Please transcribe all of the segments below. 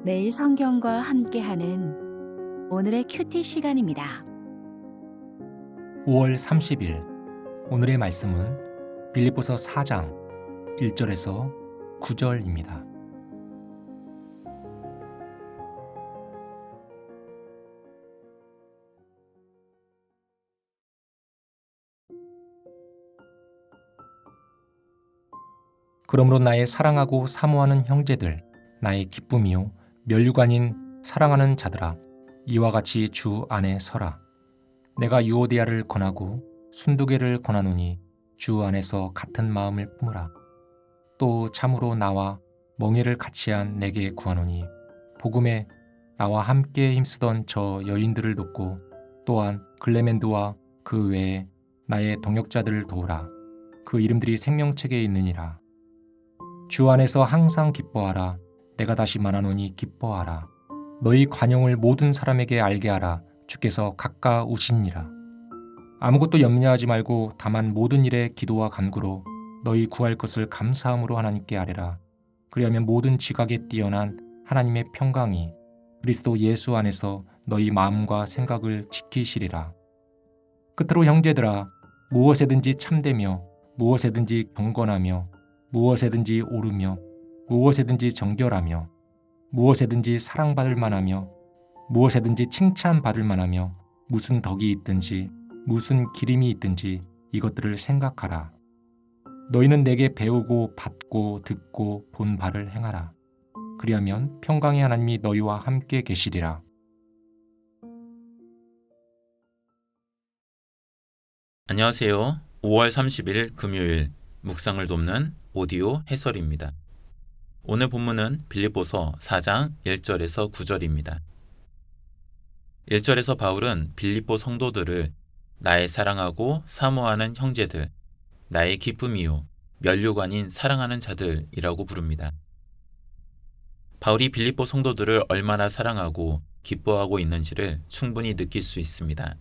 매일 성경과 함께하는 오늘의 큐티 시간입니다. 5월 30일 오늘의 말씀은 빌립보서 4장 1절에서 9절입니다. 그러므로 나의 사랑하고 사모하는 형제들, 나의 기쁨이요 면류관인 사랑하는 자들아, 이와 같이 주 안에 서라. 내가 유오디아를 권하고 순두개를 권하노니 주 안에서 같은 마음을 품으라. 또 참으로 나와 멍에를 같이한 내게 구하노니 복음에 나와 함께 힘쓰던 저 여인들을 돕고 또한 글레멘드와 그 외에 나의 동역자들을 도우라. 그 이름들이 생명책에 있느니라. 주 안에서 항상 기뻐하라. 내가 다시 말하노니 기뻐하라. 너희 관용을 모든 사람에게 알게 하라. 주께서 가까우시니라. 아무것도 염려하지 말고 다만 모든 일에 기도와 간구로 너희 구할 것을 감사함으로 하나님께 아뢰라. 그리하면 모든 지각에 뛰어난 하나님의 평강이 그리스도 예수 안에서 너희 마음과 생각을 지키시리라. 끝으로 형제들아, 무엇에든지 참되며 무엇에든지 경건하며 무엇에든지 옳으며 무엇에든지 정결하며 무엇에든지 사랑받을 만하며 무엇에든지 칭찬받을 만하며 무슨 덕이 있든지 무슨 기림이 있든지 이것들을 생각하라. 너희는 내게 배우고 받고 듣고 본 바를 행하라. 그리하면 평강의 하나님이 너희와 함께 계시리라. 안녕하세요. 5월 30일 금요일 묵상을 돕는 오디오 해설입니다. 오늘 본문은 빌립보서 4장 1절에서 9절입니다. 1절에서 바울은 빌립보 성도들을 나의 사랑하고 사모하는 형제들, 나의 기쁨이요 면류관인 사랑하는 자들이라고 부릅니다. 바울이 빌립보 성도들을 얼마나 사랑하고 기뻐하고 있는지를 충분히 느낄 수 있습니다.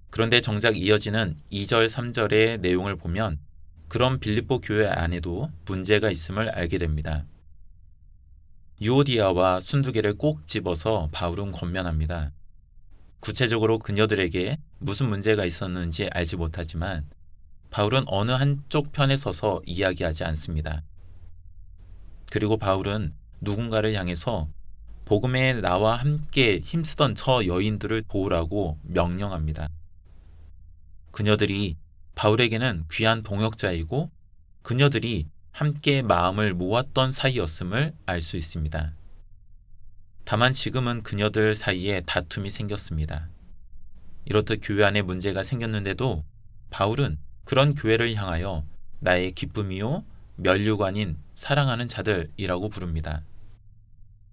그런데 정작 이어지는 2절, 3절의 내용을 보면 그런 빌립보 교회 안에도 문제가 있음을 알게 됩니다. 유오디아와 순두개를 꼭 집어서 바울은 권면합니다. 구체적으로 그녀들에게 무슨 문제가 있었는지 알지 못하지만 바울은 어느 한쪽 편에 서서 이야기하지 않습니다. 그리고 바울은 누군가를 향해서 복음에 나와 함께 힘쓰던 저 여인들을 도우라고 명령합니다. 그녀들이 바울에게는 귀한 동역자이고 그녀들이 함께 마음을 모았던 사이였음을 알 수 있습니다. 다만 지금은 그녀들 사이에 다툼이 생겼습니다. 이렇듯 교회 안에 문제가 생겼는데도 바울은 그런 교회를 향하여 나의 기쁨이요 면류관인 사랑하는 자들이라고 부릅니다.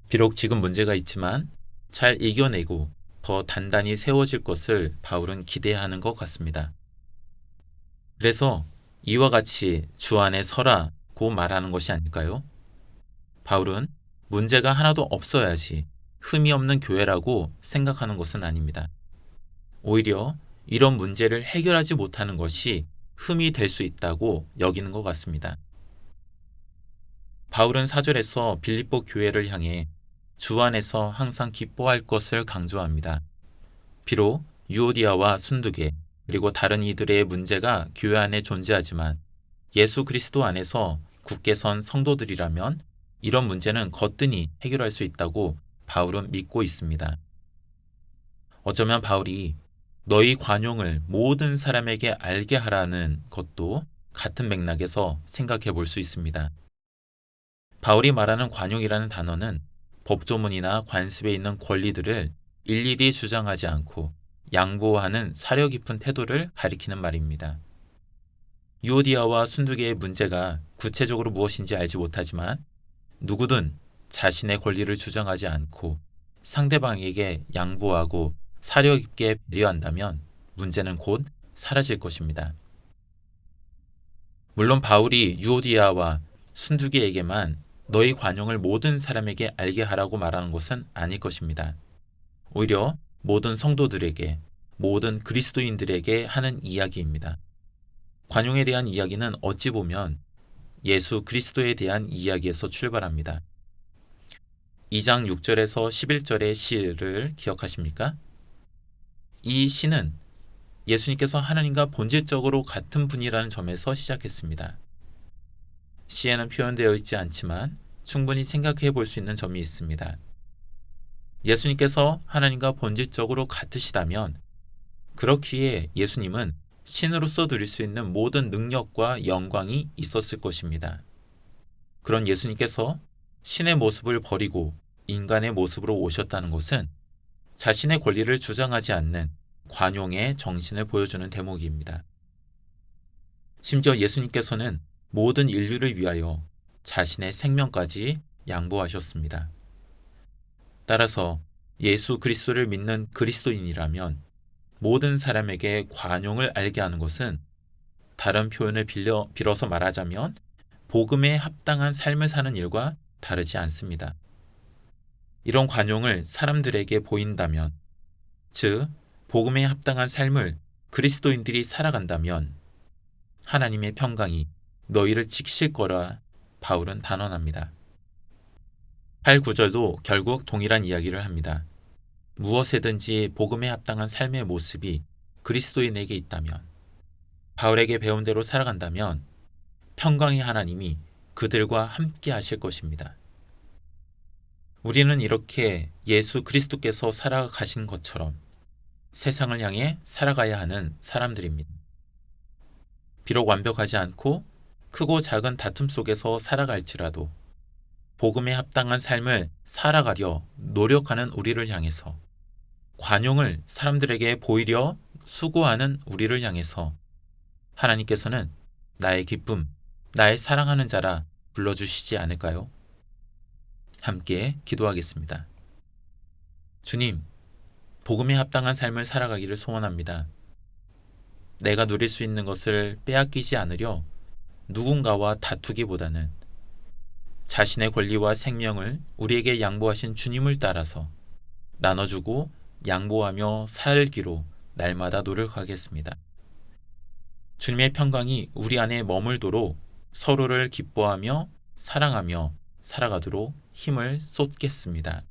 비록 지금 문제가 있지만 잘 이겨내고 더 단단히 세워질 것을 바울은 기대하는 것 같습니다. 그래서 이와 같이 주 안에 서라고 말하는 것이 아닐까요? 바울은 문제가 하나도 없어야지 흠이 없는 교회라고 생각하는 것은 아닙니다. 오히려 이런 문제를 해결하지 못하는 것이 흠이 될 수 있다고 여기는 것 같습니다. 바울은 4절에서 빌립보 교회를 향해 주 안에서 항상 기뻐할 것을 강조합니다. 비록 유오디아와 순두개 그리고 다른 이들의 문제가 교회 안에 존재하지만 예수 그리스도 안에서 굳게 선 성도들이라면 이런 문제는 거뜬히 해결할 수 있다고 바울은 믿고 있습니다. 어쩌면 바울이 너희 관용을 모든 사람에게 알게 하라는 것도 같은 맥락에서 생각해 볼 수 있습니다. 바울이 말하는 관용이라는 단어는 법조문이나 관습에 있는 권리들을 일일이 주장하지 않고 양보하는 사려 깊은 태도를 가리키는 말입니다. 유오디아와 순두개의 문제가 구체적으로 무엇인지 알지 못하지만 누구든 자신의 권리를 주장하지 않고 상대방에게 양보하고 사려 깊게 배려한다면 문제는 곧 사라질 것입니다. 물론 바울이 유오디아와 순두개에게만 너희 관용을 모든 사람에게 알게 하라고 말하는 것은 아닐 것입니다. 오히려 모든 성도들에게, 모든 그리스도인들에게 하는 이야기입니다. 관용에 대한 이야기는 어찌 보면 예수 그리스도에 대한 이야기에서 출발합니다. 2장 6절에서 11절의 시를 기억하십니까? 이 시는 예수님께서 하나님과 본질적으로 같은 분이라는 점에서 시작했습니다. 시에는 표현되어 있지 않지만 충분히 생각해 볼 수 있는 점이 있습니다. 예수님께서 하나님과 본질적으로 같으시다면 그렇기에 예수님은 신으로서 누릴 수 있는 모든 능력과 영광이 있었을 것입니다. 그런 예수님께서 신의 모습을 버리고 인간의 모습으로 오셨다는 것은 자신의 권리를 주장하지 않는 관용의 정신을 보여주는 대목입니다. 심지어 예수님께서는 모든 인류를 위하여 자신의 생명까지 양보하셨습니다. 따라서 예수 그리스도를 믿는 그리스도인이라면 모든 사람에게 관용을 알게 하는 것은 다른 표현을 빌어서 말하자면 복음에 합당한 삶을 사는 일과 다르지 않습니다. 이런 관용을 사람들에게 보인다면, 즉 복음에 합당한 삶을 그리스도인들이 살아간다면 하나님의 평강이 너희를 지키실 거라 바울은 단언합니다. 8, 9절도 결국 동일한 이야기를 합니다. 무엇에든지 복음에 합당한 삶의 모습이 그리스도인에게 있다면, 바울에게 배운 대로 살아간다면 평강의 하나님이 그들과 함께 하실 것입니다. 우리는 이렇게 예수 그리스도께서 살아가신 것처럼 세상을 향해 살아가야 하는 사람들입니다. 비록 완벽하지 않고 크고 작은 다툼 속에서 살아갈지라도 복음에 합당한 삶을 살아가려 노력하는 우리를 향해서, 관용을 사람들에게 보이려 수고하는 우리를 향해서 하나님께서는 나의 기쁨, 나의 사랑하는 자라 불러주시지 않을까요? 함께 기도하겠습니다. 주님, 복음에 합당한 삶을 살아가기를 소원합니다. 내가 누릴 수 있는 것을 빼앗기지 않으려 누군가와 다투기보다는 자신의 권리와 생명을 우리에게 양보하신 주님을 따라서 나눠주고 양보하며 살기로 날마다 노력하겠습니다. 주님의 평강이 우리 안에 머물도록 서로를 기뻐하며 사랑하며 살아가도록 힘을 쏟겠습니다.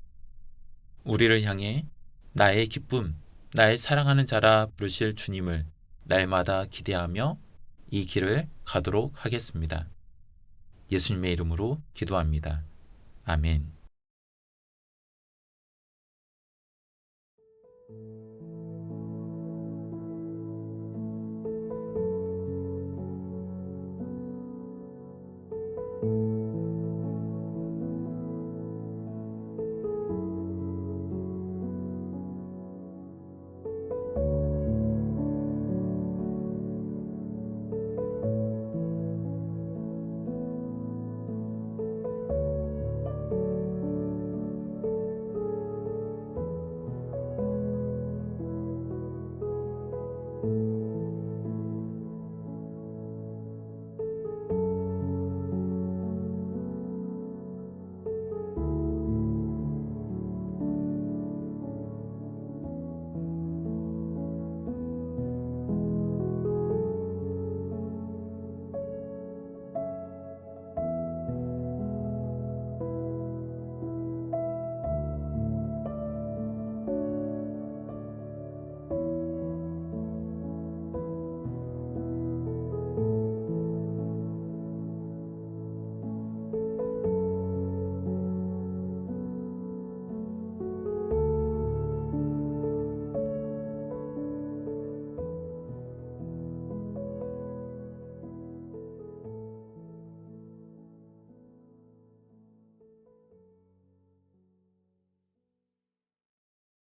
우리를 향해 나의 기쁨, 나의 사랑하는 자라 부르실 주님을 날마다 기대하며 이 길을 가도록 하겠습니다. 예수님의 이름으로 기도합니다. 아멘.